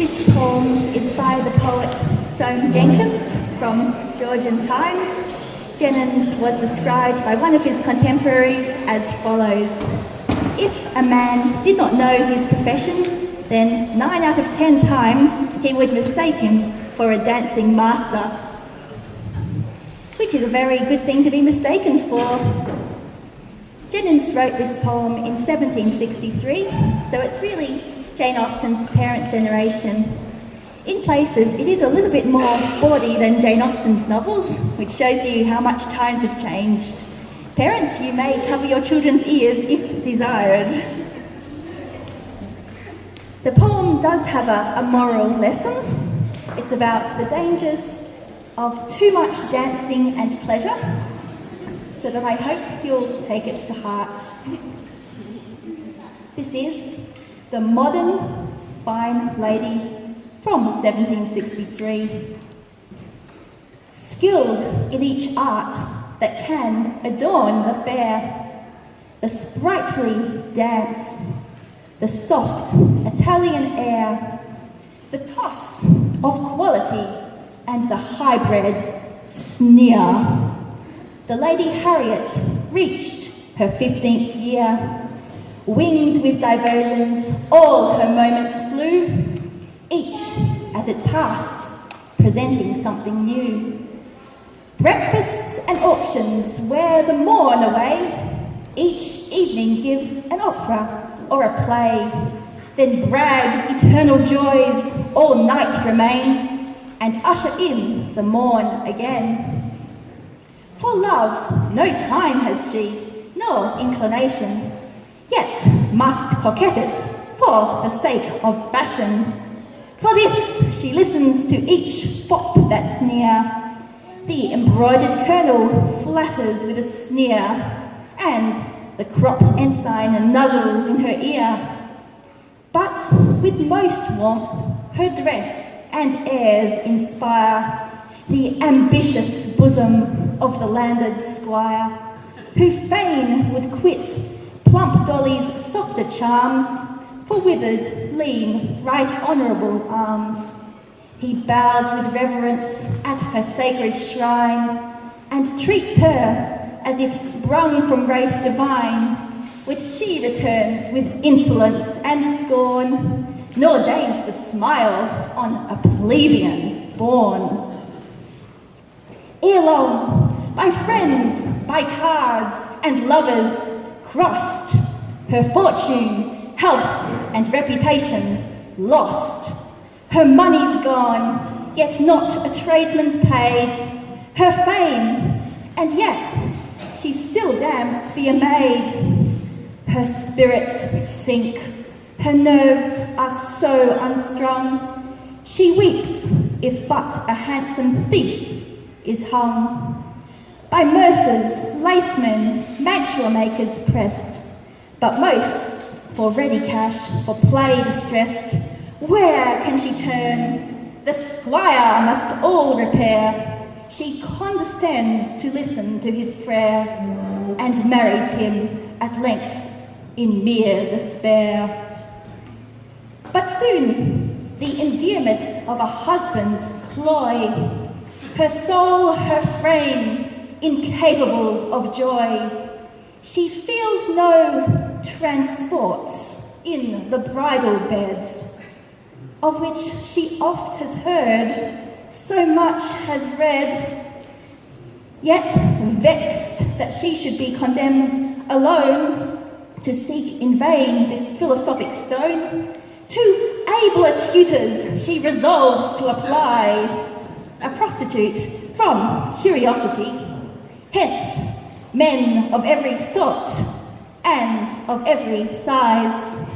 This poem is by the poet Soame Jenkins from Georgian Times. Jennings was described by one of his contemporaries as follows: if a man did not know his profession, then 9 out of 10 times he would mistake him for a dancing master, which is a very good thing to be mistaken for. Jennings wrote this poem in 1763, so it's really Jane Austen's parent generation. In places, it is a little bit more bawdy than Jane Austen's novels, which shows you how much times have changed. Parents, you may cover your children's ears if desired. The poem does have a moral lesson. It's about the dangers of too much dancing and pleasure, so that I hope you'll take it to heart. This is The Modern Fine Lady from 1763. Skilled in each art that can adorn the fair, the sprightly dance, the soft Italian air, the toss of quality and the hybrid sneer. The Lady Harriet reached her 15th year. Winged with diversions, all her moments flew, each as it passed, presenting something new. Breakfasts and auctions wear the morn away. Each evening gives an opera or a play. Then brags eternal joys all night remain, and usher in the morn again. For love no time has she, nor inclination, yet must coquette it for the sake of fashion. For this she listens to each fop that's near. The embroidered colonel flatters with a sneer, and the cropped ensign nuzzles in her ear. But with most warmth her dress and airs inspire the ambitious bosom of the landed squire, who fain would quit plump Dolly's softer charms for withered, lean, right honourable arms. He bows with reverence at her sacred shrine, and treats her as if sprung from race divine, which she returns with insolence and scorn, nor deigns to smile on a plebeian born. Ere long, by friends, by cards and lovers crossed, her fortune, health and reputation lost. Her money's gone, yet not a tradesman paid. Her fame, and yet she's still damned to be a maid. Her spirits sink, her nerves are so unstrung. She weeps if but a handsome thief is hung. By mercers, lacemen, mantua makers pressed, but most for ready cash, for play distressed. Where can she turn? The squire must all repair. She condescends to listen to his prayer, and marries him at length in mere despair. But soon the endearments of a husband cloy her soul, her frame, incapable of joy. She feels no transports in the bridal beds, of which she oft has heard, so much has read. Yet vexed that she should be condemned alone to seek in vain this philosophic stone, to abler tutors she resolves to apply, a prostitute from curiosity. Hence, men of every sort and of every size,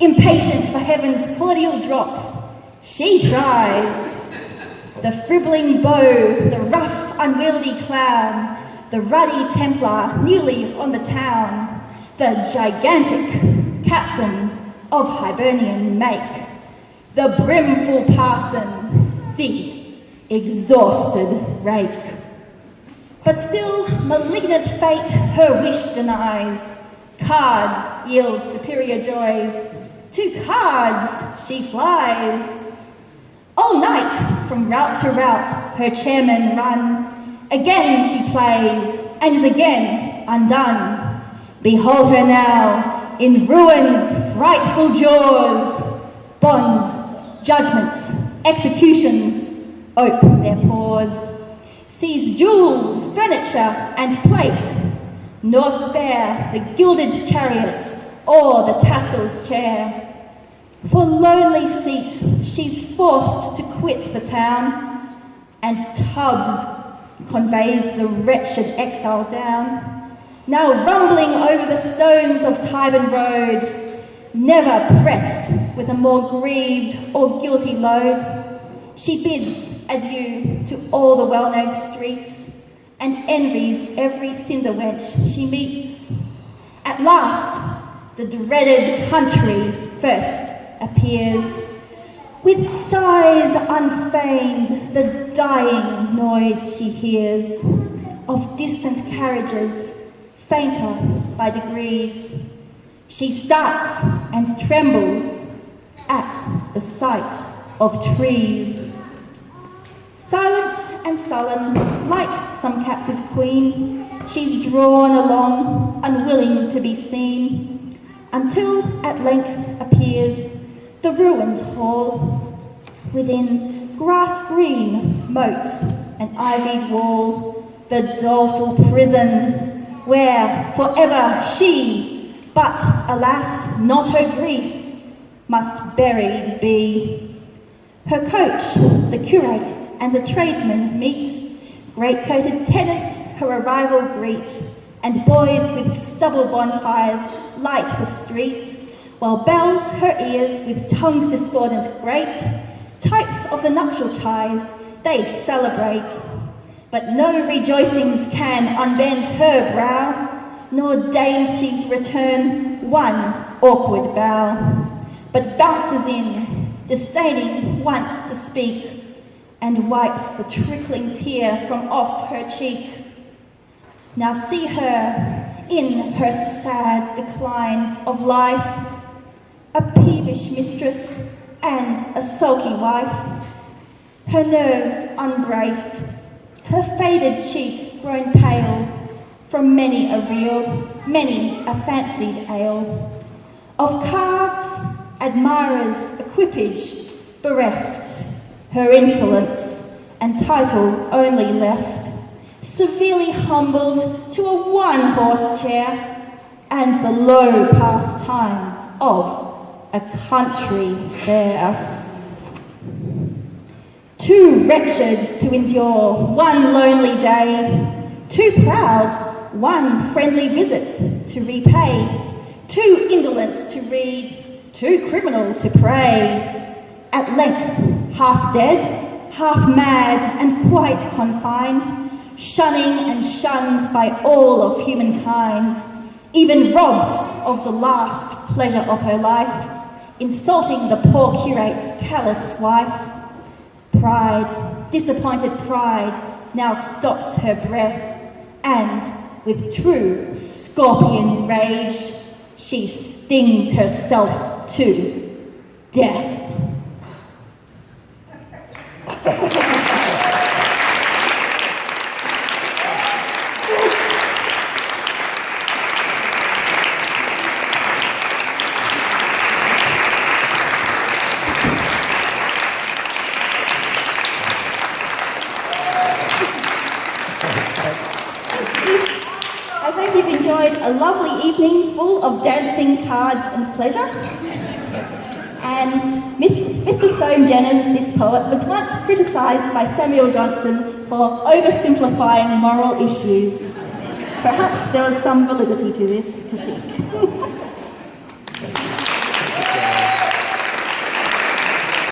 impatient for heaven's cordial drop, she tries the fribbling beau, the rough unwieldy clown, the ruddy Templar newly on the town, the gigantic captain of Hibernian make, the brimful parson, the exhausted rake. But still malignant fate her wish denies. Cards yield superior joys To cards she flies. All night, from route to route, her chairmen run. Again she plays, and is again undone. Behold her now, in ruin's frightful jaws. Bonds, judgments, executions, ope their paws. Sees jewels, furniture, and plate, nor spare the gilded chariot or the tasseled chair. For lonely seat she's forced to quit the town, and Tubbs conveys the wretched exile down, now rumbling over the stones of Tyburn Road, never pressed with a more grieved or guilty load. She bids adieu to all the well-known streets, and envies every cinder wench she meets. At last, the dreaded country first appears, with sighs unfeigned the dying noise she hears, of distant carriages, fainter by degrees. She starts and trembles at the sight of trees. Silent and sullen, like some captive queen, she's drawn along, unwilling to be seen, until at length appears the ruined hall, within grass-green moat and ivied wall, the doleful prison, where forever she, but alas, not her griefs, must buried be. Her coach, the curate, and the tradesmen meet, great-coated tenants her arrival greet, and boys with stubble bonfires light the street, while bells her ears with tongues discordant grate, types of the nuptial ties they celebrate. But no rejoicings can unbend her brow, nor deigns she return one awkward bow, but bounces in, disdaining once to speak, and wipes the trickling tear from off her cheek. Now see her in her sad decline of life, a peevish mistress and a sulky wife, her nerves unbraced, her faded cheek grown pale from many a real, many a fancied ale, of cards, admirers, equipage bereft, her insolence and title only left, severely humbled to a one-horse chair, and the low pastimes of a country fair. Too wretched to endure one lonely day, too proud one friendly visit to repay, too indolent to read, too criminal to pray. At length, half dead, half mad, and quite confined, shunning and shunned by all of humankind, even robbed of the last pleasure of her life, insulting the poor curate's callous wife. Pride, disappointed pride, now stops her breath, and with true scorpion rage, she stings herself to death. I hope you've enjoyed a lovely evening full of dancing, cards and pleasure. And Mr. Soame Jenyns, this poet, was once criticised by Samuel Johnson for oversimplifying moral issues. Perhaps there was some validity to this critique.